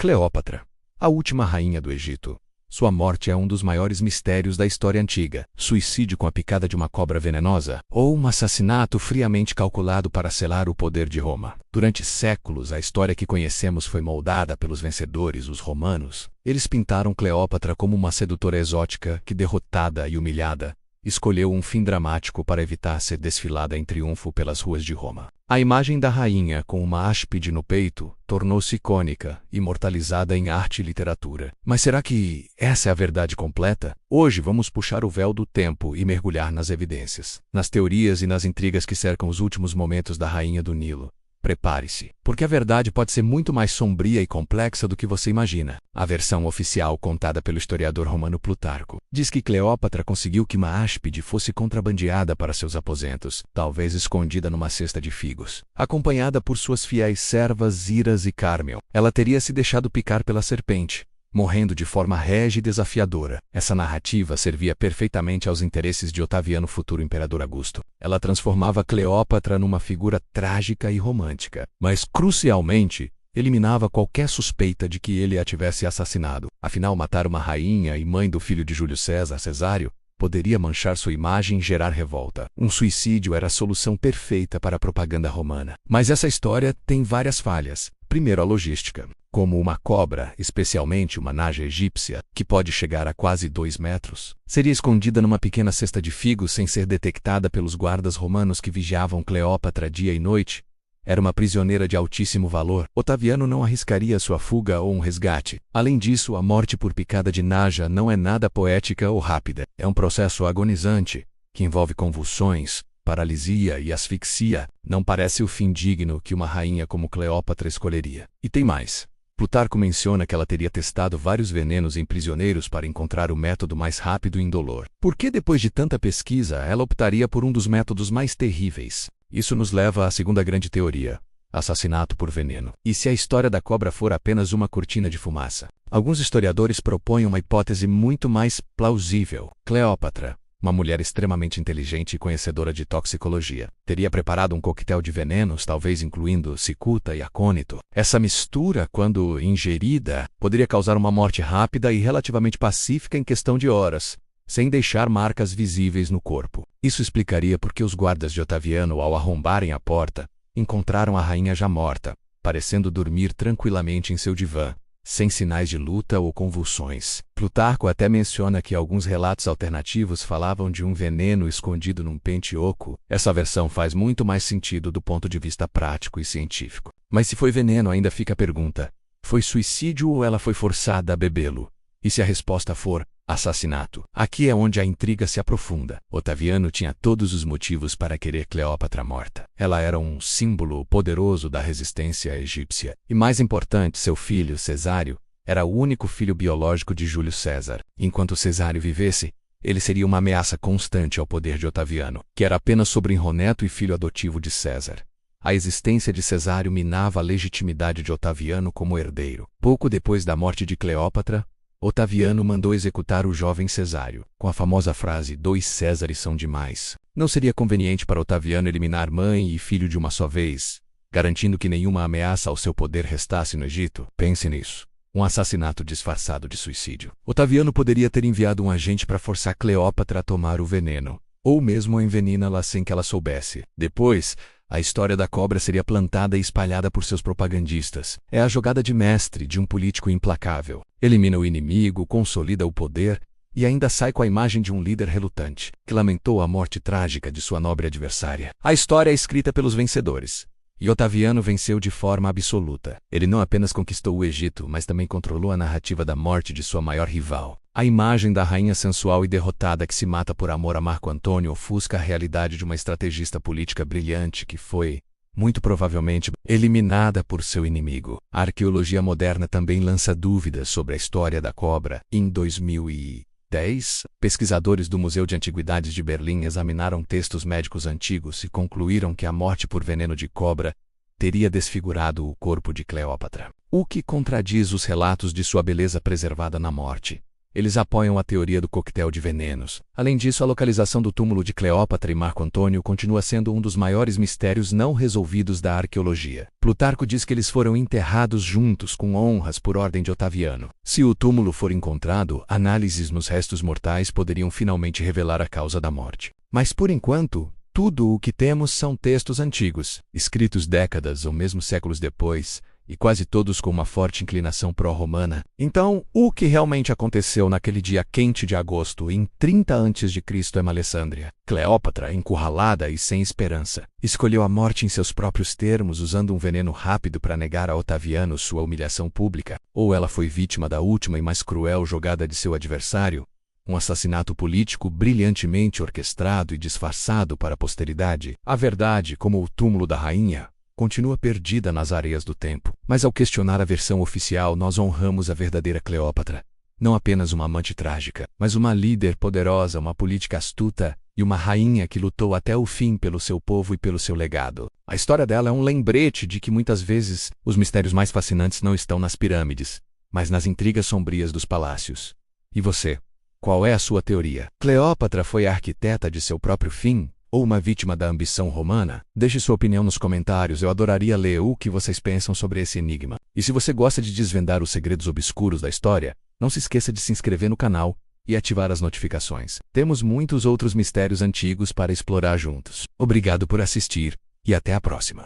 Cleópatra, a última rainha do Egito. Sua morte é um dos maiores mistérios da história antiga. Suicídio com a picada de uma cobra venenosa, ou um assassinato friamente calculado para selar o poder de Roma. Durante séculos, a história que conhecemos foi moldada pelos vencedores, os romanos. Eles pintaram Cleópatra como uma sedutora exótica que, derrotada e humilhada, escolheu um fim dramático para evitar ser desfilada em triunfo pelas ruas de Roma. A imagem da rainha com uma áspide no peito tornou-se icônica, imortalizada em arte e literatura. Mas será que essa é a verdade completa? Hoje vamos puxar o véu do tempo e mergulhar nas evidências, nas teorias e nas intrigas que cercam os últimos momentos da rainha do Nilo. Prepare-se, porque a verdade pode ser muito mais sombria e complexa do que você imagina. A versão oficial contada pelo historiador romano Plutarco diz que Cleópatra conseguiu que uma áspide fosse contrabandeada para seus aposentos, talvez escondida numa cesta de figos. Acompanhada por suas fiéis servas Iras e Cármel, ela teria se deixado picar pela serpente, morrendo de forma régia e desafiadora. Essa narrativa servia perfeitamente aos interesses de Otaviano, futuro imperador Augusto. Ela transformava Cleópatra numa figura trágica e romântica, mas, crucialmente, eliminava qualquer suspeita de que ele a tivesse assassinado. Afinal, matar uma rainha e mãe do filho de Júlio César, Cesário, poderia manchar sua imagem e gerar revolta. Um suicídio era a solução perfeita para a propaganda romana. Mas essa história tem várias falhas. Primeiro, a logística. Como uma cobra, especialmente uma naja egípcia, que pode chegar a quase 2 metros, seria escondida numa pequena cesta de figos sem ser detectada pelos guardas romanos que vigiavam Cleópatra dia e noite, era uma prisioneira de altíssimo valor. Otaviano não arriscaria sua fuga ou um resgate. Além disso, a morte por picada de naja não é nada poética ou rápida. É um processo agonizante, que envolve convulsões, paralisia e asfixia. Não parece o fim digno que uma rainha como Cleópatra escolheria. E tem mais. Plutarco menciona que ela teria testado vários venenos em prisioneiros para encontrar o método mais rápido e indolor. Por que, depois de tanta pesquisa, ela optaria por um dos métodos mais terríveis? Isso nos leva à segunda grande teoria: assassinato por veneno. E se a história da cobra for apenas uma cortina de fumaça? Alguns historiadores propõem uma hipótese muito mais plausível. Cleópatra, uma mulher extremamente inteligente e conhecedora de toxicologia, teria preparado um coquetel de venenos, talvez incluindo cicuta e acônito. Essa mistura, quando ingerida, poderia causar uma morte rápida e relativamente pacífica em questão de horas, sem deixar marcas visíveis no corpo. Isso explicaria por que os guardas de Otaviano, ao arrombarem a porta, encontraram a rainha já morta, parecendo dormir tranquilamente em seu divã, sem sinais de luta ou convulsões. Plutarco até menciona que alguns relatos alternativos falavam de um veneno escondido num pente oco. Essa versão faz muito mais sentido do ponto de vista prático e científico. Mas se foi veneno, ainda fica a pergunta: foi suicídio ou ela foi forçada a bebê-lo? E se a resposta for assassinato? Aqui é onde a intriga se aprofunda. Otaviano tinha todos os motivos para querer Cleópatra morta. Ela era um símbolo poderoso da resistência egípcia. E mais importante, seu filho, Cesário, era o único filho biológico de Júlio César. Enquanto Cesário vivesse, ele seria uma ameaça constante ao poder de Otaviano, que era apenas sobrinho-neto e filho adotivo de César. A existência de Cesário minava a legitimidade de Otaviano como herdeiro. Pouco depois da morte de Cleópatra, Otaviano mandou executar o jovem Cesário, com a famosa frase: 2 Césares são demais. Não seria conveniente para Otaviano eliminar mãe e filho de uma só vez, garantindo que nenhuma ameaça ao seu poder restasse no Egito? Pense nisso. Um assassinato disfarçado de suicídio. Otaviano poderia ter enviado um agente para forçar Cleópatra a tomar o veneno, ou mesmo envenena-la sem que ela soubesse. Depois, a história da cobra seria plantada e espalhada por seus propagandistas. É a jogada de mestre de um político implacável. Elimina o inimigo, consolida o poder e ainda sai com a imagem de um líder relutante, que lamentou a morte trágica de sua nobre adversária. A história é escrita pelos vencedores. E Otaviano venceu de forma absoluta. Ele não apenas conquistou o Egito, mas também controlou a narrativa da morte de sua maior rival. A imagem da rainha sensual e derrotada que se mata por amor a Marco Antônio ofusca a realidade de uma estrategista política brilhante que foi, muito provavelmente, eliminada por seu inimigo. A arqueologia moderna também lança dúvidas sobre a história da cobra. Em 2010, pesquisadores do Museu de Antiguidades de Berlim examinaram textos médicos antigos e concluíram que a morte por veneno de cobra teria desfigurado o corpo de Cleópatra, o que contradiz os relatos de sua beleza preservada na morte. Eles apoiam a teoria do coquetel de venenos. Além disso, a localização do túmulo de Cleópatra e Marco Antônio continua sendo um dos maiores mistérios não resolvidos da arqueologia. Plutarco diz que eles foram enterrados juntos com honras por ordem de Otaviano. Se o túmulo for encontrado, análises nos restos mortais poderiam finalmente revelar a causa da morte. Mas por enquanto, tudo o que temos são textos antigos, escritos décadas ou mesmo séculos depois, e quase todos com uma forte inclinação pró-romana. Então, o que realmente aconteceu naquele dia quente de agosto, em 30 a.C. em Alessandria? Cleópatra, encurralada e sem esperança, escolheu a morte em seus próprios termos, usando um veneno rápido para negar a Otaviano sua humilhação pública. Ou ela foi vítima da última e mais cruel jogada de seu adversário, um assassinato político brilhantemente orquestrado e disfarçado para a posteridade. A verdade, como o túmulo da rainha, continua perdida nas areias do tempo. Mas ao questionar a versão oficial, nós honramos a verdadeira Cleópatra. Não apenas uma amante trágica, mas uma líder poderosa, uma política astuta e uma rainha que lutou até o fim pelo seu povo e pelo seu legado. A história dela é um lembrete de que muitas vezes os mistérios mais fascinantes não estão nas pirâmides, mas nas intrigas sombrias dos palácios. E você? Qual é a sua teoria? Cleópatra foi a arquiteta de seu próprio fim? Ou uma vítima da ambição romana? Deixe sua opinião nos comentários, eu adoraria ler o que vocês pensam sobre esse enigma. E se você gosta de desvendar os segredos obscuros da história, não se esqueça de se inscrever no canal e ativar as notificações. Temos muitos outros mistérios antigos para explorar juntos. Obrigado por assistir e até a próxima.